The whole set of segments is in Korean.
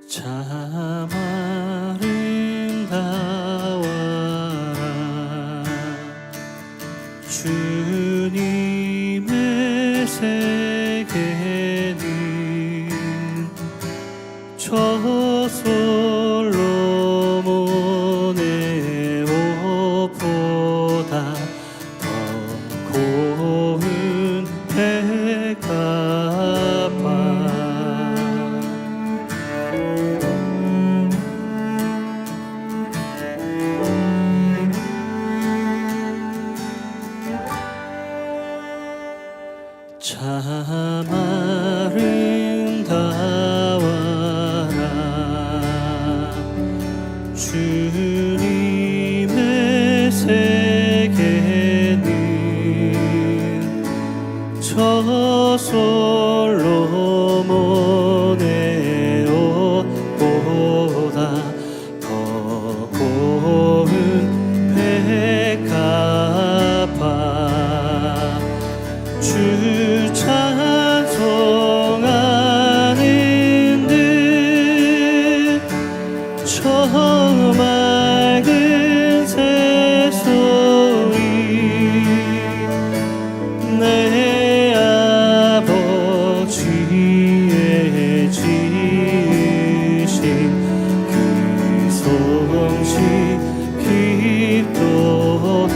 참 아름다워라 주님의 세계는 저 솔로몬의 옷보다 더 고운 백합화 참 아름다워라 주님의 세계는 저 솔로몬의 옷보다 더 고운 백합화 주 찬송하는 듯 저 맑은 새소리 내 아버지의 지으신 그 솜씨 깊도다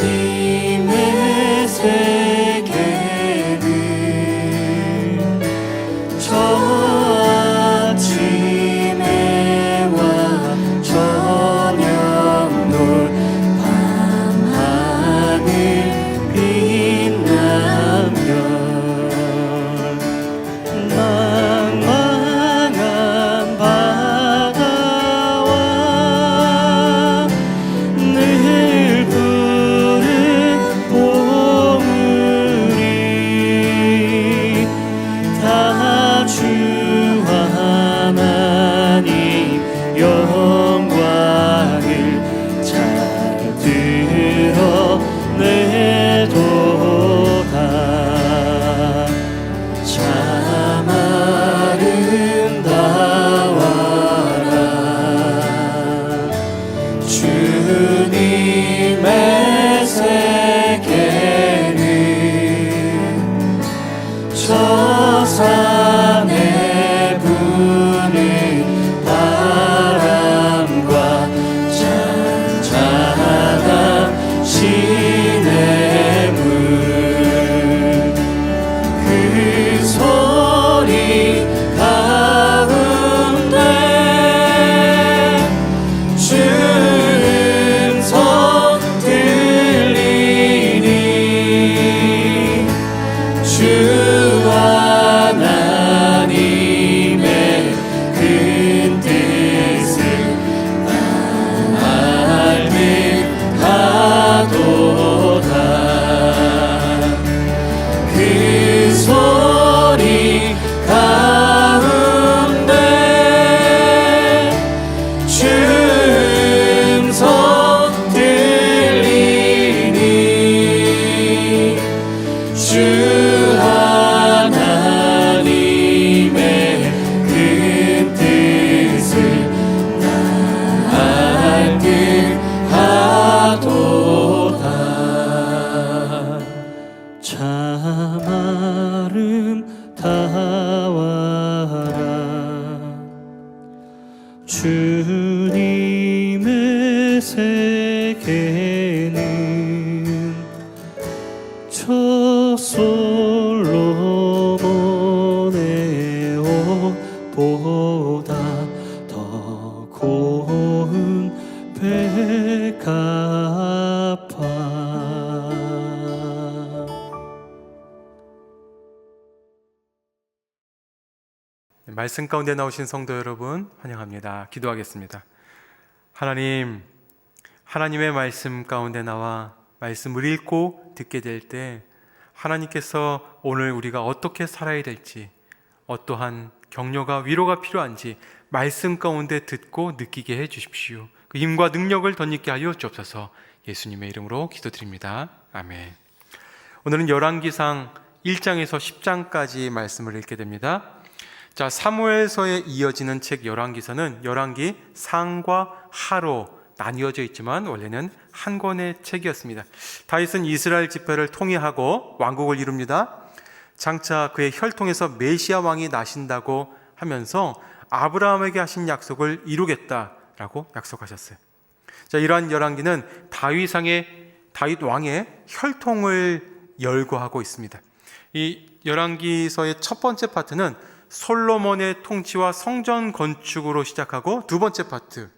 주님의 세계는 저 아침에 와 저녁 놀 밤하늘 빛나며 망망한 바다와 늘 푸른 보물이 다 주 하나님 영광을 잘 드러내도다 참 아름다워라 주님의 세계는 저 산에 부는 바람과 잔잔한 시냇물 그 소리 가운데 주 음성 들리니 주 하나님의 큰 뜻을 알게 하도다 그 소리 가운데 주 음성 들리니 주 하나님의 큰 뜻을 알게 하도다 참 아름다워라 주님의 세계는 저 솔로몬의 옷보다 더 고운 백합화 말씀 가운데 나오신 성도 여러분 환영합니다. 기도하겠습니다. 하나님, 하나님의 말씀 가운데 나와 말씀을 읽고 듣게 될 때 하나님께서 오늘 우리가 어떻게 살아야 될지, 어떠한 격려가 위로가 필요한지 말씀 가운데 듣고 느끼게 해 주십시오. 그 힘과 능력을 덧입게 하여 주옵소서. 예수님의 이름으로 기도드립니다. 아멘. 오늘은 열왕기상 1장에서 10장까지 말씀을 읽게 됩니다. 자, 사무엘서에 이어지는 책 열왕기서는 열왕기 상과 하로 나뉘어져 있지만 원래는 한 권의 책이었습니다. 다윗은 이스라엘 집회를 통일하고 왕국을 이룹니다. 장차 그의 혈통에서 메시아 왕이 나신다고 하면서 아브라함에게 하신 약속을 이루겠다라고 약속하셨어요. 자, 이러한 열왕기는 다윗 왕의 혈통을 열거하고 있습니다. 이 열왕기서의 첫 번째 파트는 솔로몬의 통치와 성전 건축으로 시작하고, 두 번째 파트,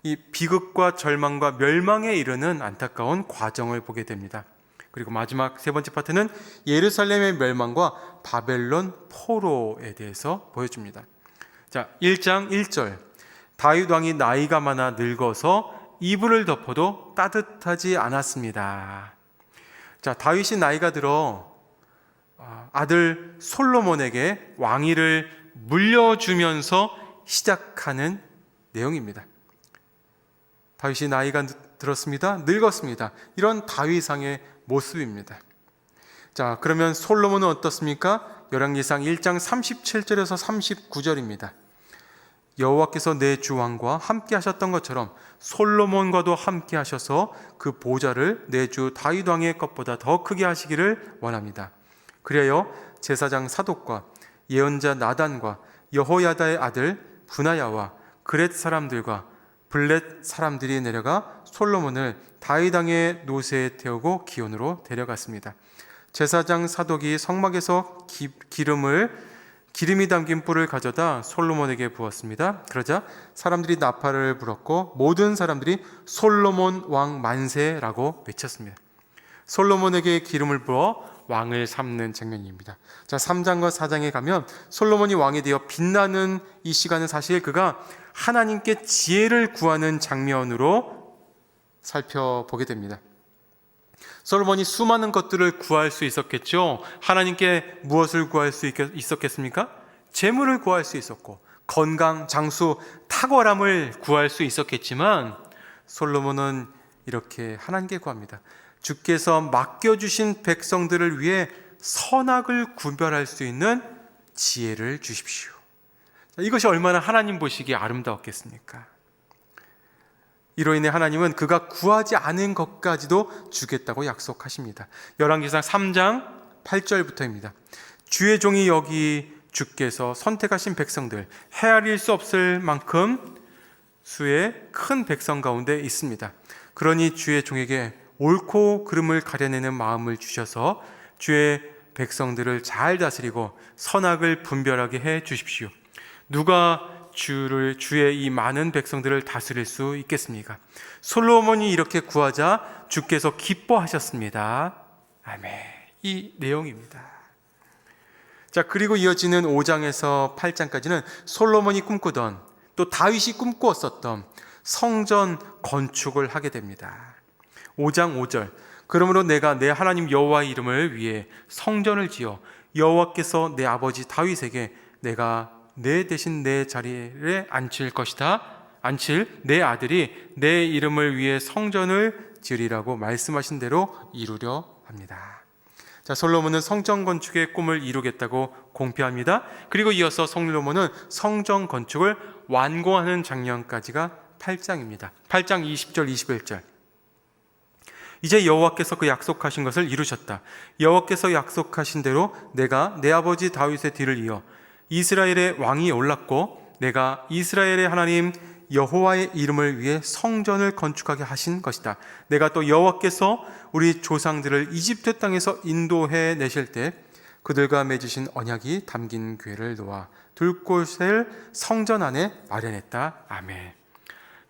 이 비극과 절망과 멸망에 이르는 안타까운 과정을 보게 됩니다. 그리고 마지막 세 번째 파트는 예루살렘의 멸망과 바벨론 포로에 대해서 보여줍니다. 자, 1장 1절. 다윗 왕이 나이가 많아 늙어서 이불을 덮어도 따뜻하지 않았습니다. 자, 다윗이 나이가 들어 아들 솔로몬에게 왕위를 물려주면서 시작하는 내용입니다. 다윗이 나이가 들었습니다. 늙었습니다. 이런 다윗왕의 모습입니다. 자, 그러면 솔로몬은 어떻습니까? 열왕기상 1장 37절에서 39절입니다. 여호와께서 내 주 왕과 함께 하셨던 것처럼 솔로몬과도 함께 하셔서 그 보좌를 내 주 다윗 왕의 것보다 더 크게 하시기를 원합니다. 그리하여 제사장 사독과 예언자 나단과 여호야다의 아들 브나야와 그렛 사람들과 블렛 사람들이 내려가 솔로몬을 다윗 왕의 노새에 태우고 기온으로 데려갔습니다. 제사장 사독이 성막에서 기름이 담긴 뿔을 가져다 솔로몬에게 부었습니다. 그러자 사람들이 나팔을 불었고 모든 사람들이 솔로몬 왕 만세라고 외쳤습니다. 솔로몬에게 기름을 부어 왕을 삼는 장면입니다. 자, 3장과 4장에 가면 솔로몬이 왕이 되어 빛나는 이 시간은 사실 그가 하나님께 지혜를 구하는 장면으로 살펴보게 됩니다. 솔로몬이 수많은 것들을 구할 수 있었겠죠. 하나님께 무엇을 구할 수 있었겠습니까? 재물을 구할 수 있었고, 건강, 장수, 탁월함을 구할 수 있었겠지만, 솔로몬은 이렇게 하나님께 구합니다. 주께서 맡겨주신 백성들을 위해 선악을 구별할 수 있는 지혜를 주십시오. 이것이 얼마나 하나님 보시기에 아름다웠겠습니까? 이로 인해 하나님은 그가 구하지 않은 것까지도 주겠다고 약속하십니다. 열왕기상 3장 8절부터입니다. 주의 종이 여기 주께서 선택하신 백성들, 헤아릴 수 없을 만큼 수의 큰 백성 가운데 있습니다. 그러니 주의 종에게 옳고 그름을 가려내는 마음을 주셔서 주의 백성들을 잘 다스리고 선악을 분별하게 해 주십시오. 누가 주의 이 많은 백성들을 다스릴 수 있겠습니까? 솔로몬이 이렇게 구하자 주께서 기뻐하셨습니다. 아멘. 이 내용입니다. 자, 그리고 이어지는 5장에서 8장까지는 솔로몬이 꿈꾸던, 또 다윗이 꿈꾸었었던 성전 건축을 하게 됩니다. 5장 5절. 그러므로 내가 내 하나님 여호와의 이름을 위해 성전을 지어 여호와께서 내 아버지 다윗에게 내가 내 대신 내 자리에 앉힐 내 아들이 내 이름을 위해 성전을 지으리라고 말씀하신 대로 이루려 합니다. 자, 솔로몬은 성전 건축의 꿈을 이루겠다고 공표합니다. 그리고 이어서 솔로몬은 성전 건축을 완공하는 장면까지가 8장입니다. 8장 20절 21절. 이제 여호와께서 그 약속하신 것을 이루셨다. 여호와께서 약속하신 대로 내가 내 아버지 다윗의 뒤를 이어 이스라엘의 왕이 올랐고 내가 이스라엘의 하나님 여호와의 이름을 위해 성전을 건축하게 하신 것이다. 내가 또 여호와께서 우리 조상들을 이집트 땅에서 인도해 내실 때 그들과 맺으신 언약이 담긴 궤를 놓아 둘 곳을 성전 안에 마련했다. 아멘.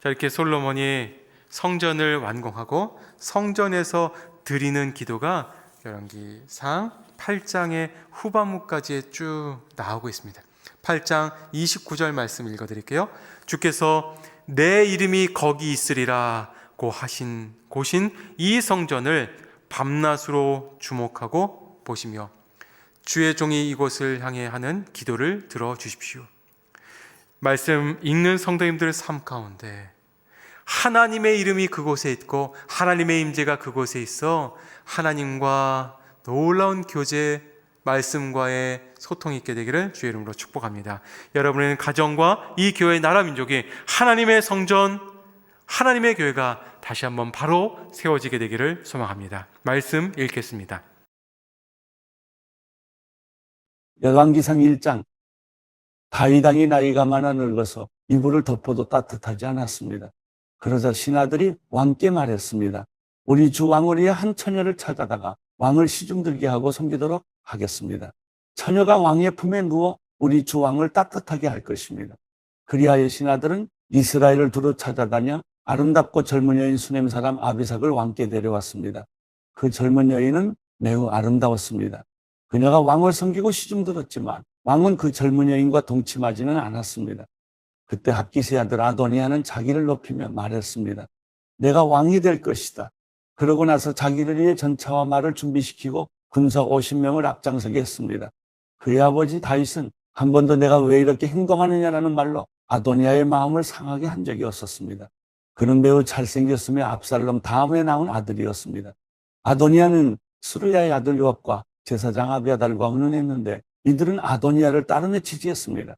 자, 이렇게 솔로몬이 성전을 완공하고 성전에서 드리는 기도가 열왕기상 8장의 후반부까지 쭉 나오고 있습니다. 8장 29절 말씀 읽어드릴게요. 주께서 내 이름이 거기 있으리라고 하신 곳인 이 성전을 밤낮으로 주목하고 보시며 주의 종이 이곳을 향해 하는 기도를 들어주십시오. 말씀 읽는 성도님들 삶 가운데 하나님의 이름이 그곳에 있고 하나님의 임재가 그곳에 있어 하나님과 놀라운 교제, 말씀과의 소통이 있게 되기를 주의 이름으로 축복합니다. 여러분의 가정과 이 교회 나라 민족이 하나님의 성전, 하나님의 교회가 다시 한번 바로 세워지게 되기를 소망합니다. 말씀 읽겠습니다. 열왕기상 1장. 다윗 왕이 나이가 많아 늙어서 이불을 덮어도 따뜻하지 않았습니다. 그러자 신하들이 왕께 말했습니다. 우리 주 왕을 위해 한 처녀를 찾아다가 왕을 시중들게 하고 섬기도록 하겠습니다. 처녀가 왕의 품에 누워 우리 주 왕을 따뜻하게 할 것입니다. 그리하여 신하들은 이스라엘을 두루 찾아다녀 아름답고 젊은 여인 수넴 사람 아비삭을 왕께 데려왔습니다. 그 젊은 여인은 매우 아름다웠습니다. 그녀가 왕을 섬기고 시중들었지만 왕은 그 젊은 여인과 동침하지는 않았습니다. 그때 핫기스의 아들 아도니아는 자기를 높이며 말했습니다. 내가 왕이 될 것이다. 그러고 나서 자기를 위해 전차와 말을 준비시키고 군사 50명을 앞장서게 했습니다. 그의 아버지 다윗은 한 번도 내가 왜 이렇게 행동하느냐라는 말로 아도니아의 마음을 상하게 한 적이 없었습니다. 그는 매우 잘생겼으며 압살롬 다음에 낳은 아들이었습니다. 아도니아는 스루야의 아들 요압과 제사장 아비아달과 의논했는데 이들은 아도니아를 따르며 지지했습니다.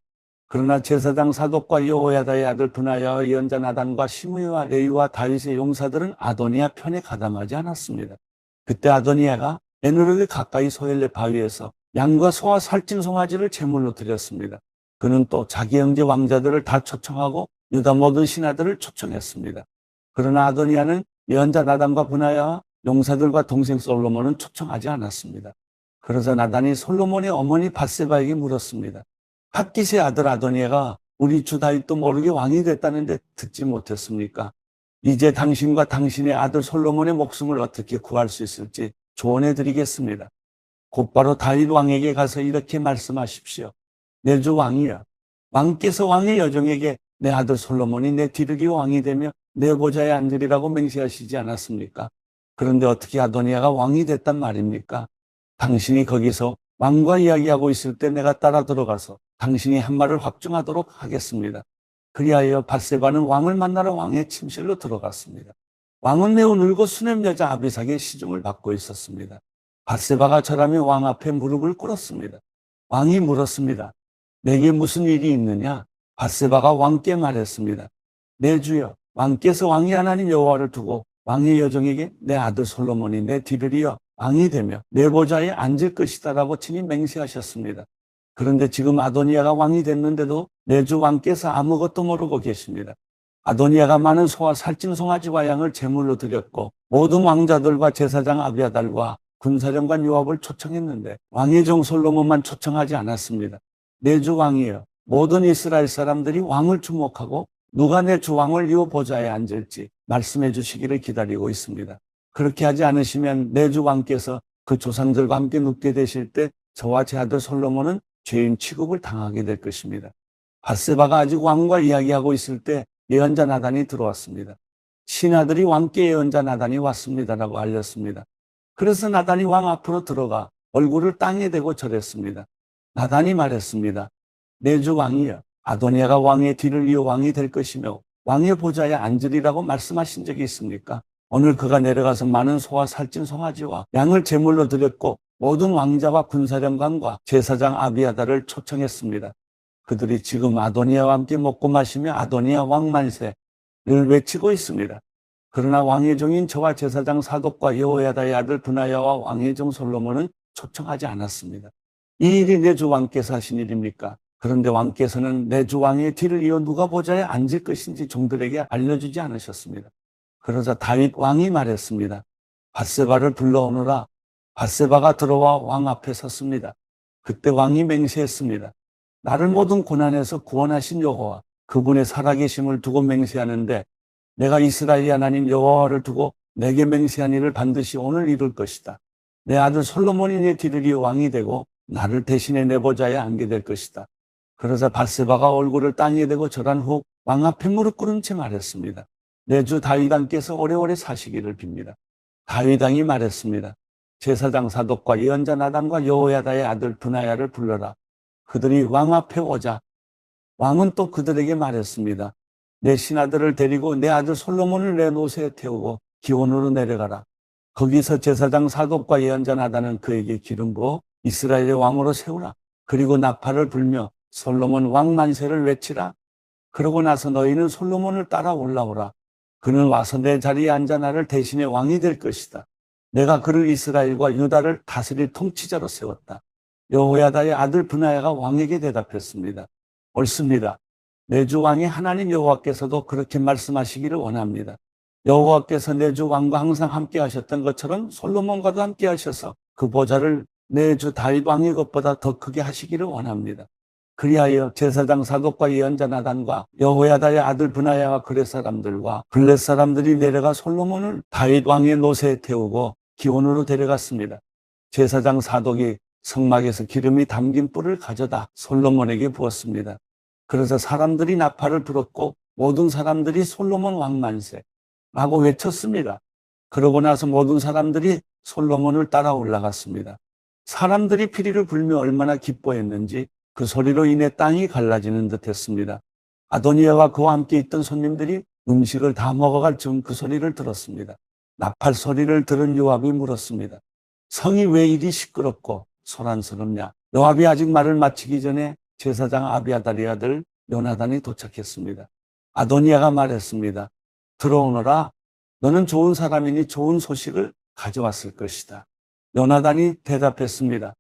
그러나 제사장 사독과 여호야다의 아들 브나야와 예언자 나단과 시므이와 레위와 다윗의 용사들은 아도니아 편에 가담하지 않았습니다. 그때 아도니아가 에누르기 가까이 소엘레 바위에서 양과 소와 살찐 송아지를 제물로 드렸습니다. 그는 또 자기 형제 왕자들을 다 초청하고 유다 모든 신하들을 초청했습니다. 그러나 아도니아는 예언자 나단과 브나야와 용사들과 동생 솔로몬은 초청하지 않았습니다. 그러자 나단이 솔로몬의 어머니 밧세바에게 물었습니다. 핫깃의 아들 아도니아가 우리 주 다윗도 모르게 왕이 됐다는데 듣지 못했습니까? 이제 당신과 당신의 아들 솔로몬의 목숨을 어떻게 구할 수 있을지 조언해 드리겠습니다. 곧바로 다윗 왕에게 가서 이렇게 말씀하십시오. 내 주 왕이여, 왕께서 왕의 여종에게 내 아들 솔로몬이 내 뒤르기 왕이 되며 내 보좌에 앉으리라고 맹세하시지 않았습니까? 그런데 어떻게 아도니아가 왕이 됐단 말입니까? 당신이 거기서 왕과 이야기하고 있을 때 내가 따라 들어가서 당신이 한 말을 확증하도록 하겠습니다. 그리하여 밧세바는 왕을 만나러 왕의 침실로 들어갔습니다. 왕은 매우 늙고 수넴 여자 아비삭의 시중을 받고 있었습니다. 밧세바가 절하며 왕 앞에 무릎을 꿇었습니다. 왕이 물었습니다. 내게 무슨 일이 있느냐? 밧세바가 왕께 말했습니다. 내 주여, 왕께서 왕이 하나님 여호와를 두고 왕의 여종에게 내 아들 솔로몬이 내 뒤를 이어 왕이 되며 내 보좌에 앉을 것이다라고 친히 맹세하셨습니다. 그런데 지금 아도니아가 왕이 됐는데도 내 주 왕께서 아무것도 모르고 계십니다. 아도니아가 많은 소와 살찐 송아지와 양을 제물로 드렸고 모든 왕자들과 제사장 아비아달과 군사령관 요압을 초청했는데 왕의 종 솔로몬만 초청하지 않았습니다. 내 주 왕이여, 모든 이스라엘 사람들이 왕을 주목하고 누가 내 주 왕을 이어 보좌에 앉을지 말씀해 주시기를 기다리고 있습니다. 그렇게 하지 않으시면 내 주 왕께서 그 조상들과 함께 눕게 되실 때 저와 제 아들 솔로몬은 죄인 취급을 당하게 될 것입니다. 밧세바가 아직 왕과 이야기하고 있을 때 예언자 나단이 들어왔습니다. 신하들이 왕께 예언자 나단이 왔습니다라고 알렸습니다. 그래서 나단이 왕 앞으로 들어가 얼굴을 땅에 대고 절했습니다. 나단이 말했습니다. 내 주 왕이여, 아도니아가 왕의 뒤를 이어 왕이 될 것이며 왕의 보좌에 앉으리라고 말씀하신 적이 있습니까? 오늘 그가 내려가서 많은 소와 살찐 송아지와 양을 제물로 드렸고 모든 왕자와 군사령관과 제사장 아비아달을 초청했습니다. 그들이 지금 아도니아와 함께 먹고 마시며 아도니아 왕 만세를 외치고 있습니다. 그러나 왕의 종인 저와 제사장 사독과 여호야다의 아들 브나야와 왕의 종 솔로몬은 초청하지 않았습니다. 이 일이 내 주 왕께서 하신 일입니까? 그런데 왕께서는 내 주 왕의 뒤를 이어 누가 보좌에 앉을 것인지 종들에게 알려주지 않으셨습니다. 그러자 다윗 왕이 말했습니다. 밧세바를 불러오너라. 밧세바가 들어와 왕 앞에 섰습니다. 그때 왕이 맹세했습니다. 나를 모든 고난에서 구원하신 여호와, 그분의 살아계심을 두고 맹세하는데 내가 이스라엘 하나님 여호와를 두고 내게 맹세한 일을 반드시 오늘 이룰 것이다. 내 아들 솔로몬이 내 뒤를 이어 왕이 되고 나를 대신해 내 보좌에 앉게 될 것이다. 그러자 밧세바가 얼굴을 땅에 대고 절한 후 왕 앞에 무릎 꿇은 채 말했습니다. 내 주 다윗 왕께서 오래오래 사시기를 빕니다. 다윗 왕이 말했습니다. 제사장 사독과 예언자 나단과 여호야다의 아들 브나야를 불러라. 그들이 왕 앞에 오자 왕은 또 그들에게 말했습니다. 내 신하들을 데리고 내 아들 솔로몬을 내 노새에 태우고 기온으로 내려가라. 거기서 제사장 사독과 예언자 나단은 그에게 기름 부어 이스라엘의 왕으로 세우라. 그리고 나팔을 불며 솔로몬 왕 만세를 외치라. 그러고 나서 너희는 솔로몬을 따라 올라오라. 그는 와서 내 자리에 앉아 나를 대신에 왕이 될 것이다. 내가 그를 이스라엘과 유다를 다스릴 통치자로 세웠다. 여호야다의 아들 브나야가 왕에게 대답했습니다. 옳습니다. 내 주 왕의 하나님 여호와께서도 그렇게 말씀하시기를 원합니다. 여호와께서 내 주 왕과 항상 함께 하셨던 것처럼 솔로몬과도 함께 하셔서 그 보좌를 내 주 다윗 왕의 것보다 더 크게 하시기를 원합니다. 그리하여 제사장 사독과 예언자 나단과 여호야다의 아들 브나야와 그렛 사람들과 블렛 사람들이 내려가 솔로몬을 다윗 왕의 노새에 태우고 기온으로 데려갔습니다. 제사장 사독이 성막에서 기름이 담긴 뿔을 가져다 솔로몬에게 부었습니다. 그래서 사람들이 나팔을 불었고 모든 사람들이 솔로몬 왕 만세라고 외쳤습니다. 그러고 나서 모든 사람들이 솔로몬을 따라 올라갔습니다. 사람들이 피리를 불며 얼마나 기뻐했는지 그 소리로 인해 땅이 갈라지는 듯 했습니다. 아도니아와 그와 함께 있던 손님들이 음식을 다 먹어갈 즈음 그 소리를 들었습니다. 나팔 소리를 들은 요압이 물었습니다. 성이 왜 이리 시끄럽고 소란스럽냐? 요압이 아직 말을 마치기 전에 제사장 아비아달의 아들 요나단이 도착했습니다. 아도니아가 말했습니다. 들어오너라. 너는 좋은 사람이니 좋은 소식을 가져왔을 것이다. 요나단이 대답했습니다.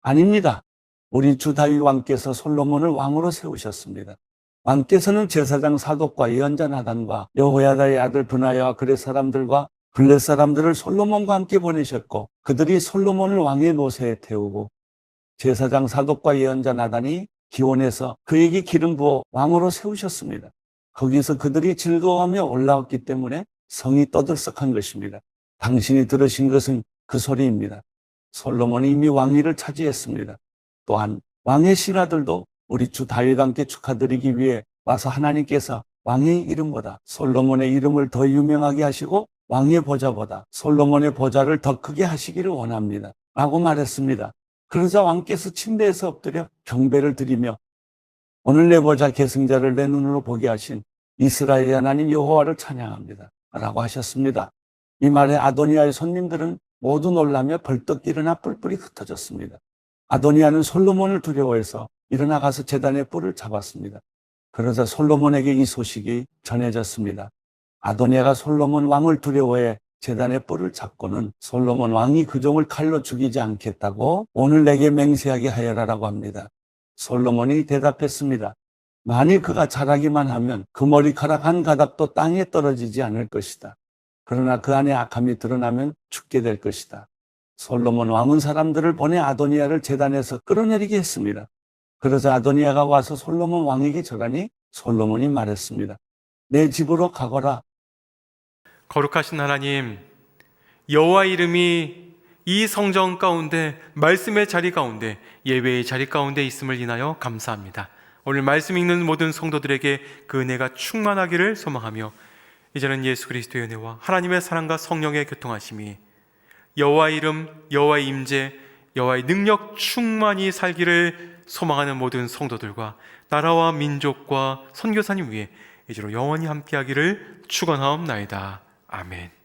아닙니다. 우리 주 다윗 왕께서 솔로몬을 왕으로 세우셨습니다. 왕께서는 제사장 사독과 예언자 나단과 여호야다의 아들 브나야와 그렛 사람들과 블렛 사람들을 솔로몬과 함께 보내셨고 그들이 솔로몬을 왕의 노새에 태우고 제사장 사독과 예언자 나단이 기온에서 그에게 기름 부어 왕으로 세우셨습니다. 거기서 그들이 즐거워하며 올라왔기 때문에 성이 떠들썩한 것입니다. 당신이 들으신 것은 그 소리입니다. 솔로몬이 이미 왕위를 차지했습니다. 또한 왕의 신하들도 우리 주 다윗 왕께 축하드리기 위해 와서 하나님께서 왕의 이름보다 솔로몬의 이름을 더 유명하게 하시고 왕의 보좌보다 솔로몬의 보좌를 더 크게 하시기를 원합니다. 라고 말했습니다. 그러자 왕께서 침대에서 엎드려 경배를 드리며 오늘 내 보좌 계승자를 내 눈으로 보게 하신 이스라엘의 하나님 여호와를 찬양합니다. 라고 하셨습니다. 이 말에 아도니아의 손님들은 모두 놀라며 벌떡 일어나 뿔뿔이 흩어졌습니다. 아도니아는 솔로몬을 두려워해서 일어나 가서 제단의 뿔을 잡았습니다. 그러자 솔로몬에게 이 소식이 전해졌습니다. 아도니아가 솔로몬 왕을 두려워해 제단의 뿔을 잡고는 솔로몬 왕이 그 종을 칼로 죽이지 않겠다고 오늘 내게 맹세하게 하여라라고 합니다. 솔로몬이 대답했습니다. 만일 그가 잘하기만 하면 그 머리카락 한 가닥도 땅에 떨어지지 않을 것이다. 그러나 그 안에 악함이 드러나면 죽게 될 것이다. 솔로몬 왕은 사람들을 보내 아도니아를 제단에서 끌어내리게 했습니다. 그러자 아도니아가 와서 솔로몬 왕에게 절하니 솔로몬이 말했습니다. 내 집으로 가거라. 거룩하신 하나님, 여호와 이름이 이 성전 가운데, 말씀의 자리 가운데, 예배의 자리 가운데 있음을 인하여 감사합니다. 오늘 말씀 읽는 모든 성도들에게 그 은혜가 충만하기를 소망하며 이제는 예수 그리스도의 은혜와 하나님의 사랑과 성령의 교통하심이 여호와 이름, 여호와의 임재, 여호와의 능력 충만히 살기를 소망하는 모든 성도들과 나라와 민족과 선교사님 위에 이제로 영원히 함께하기를 축원하옵나이다. 아멘.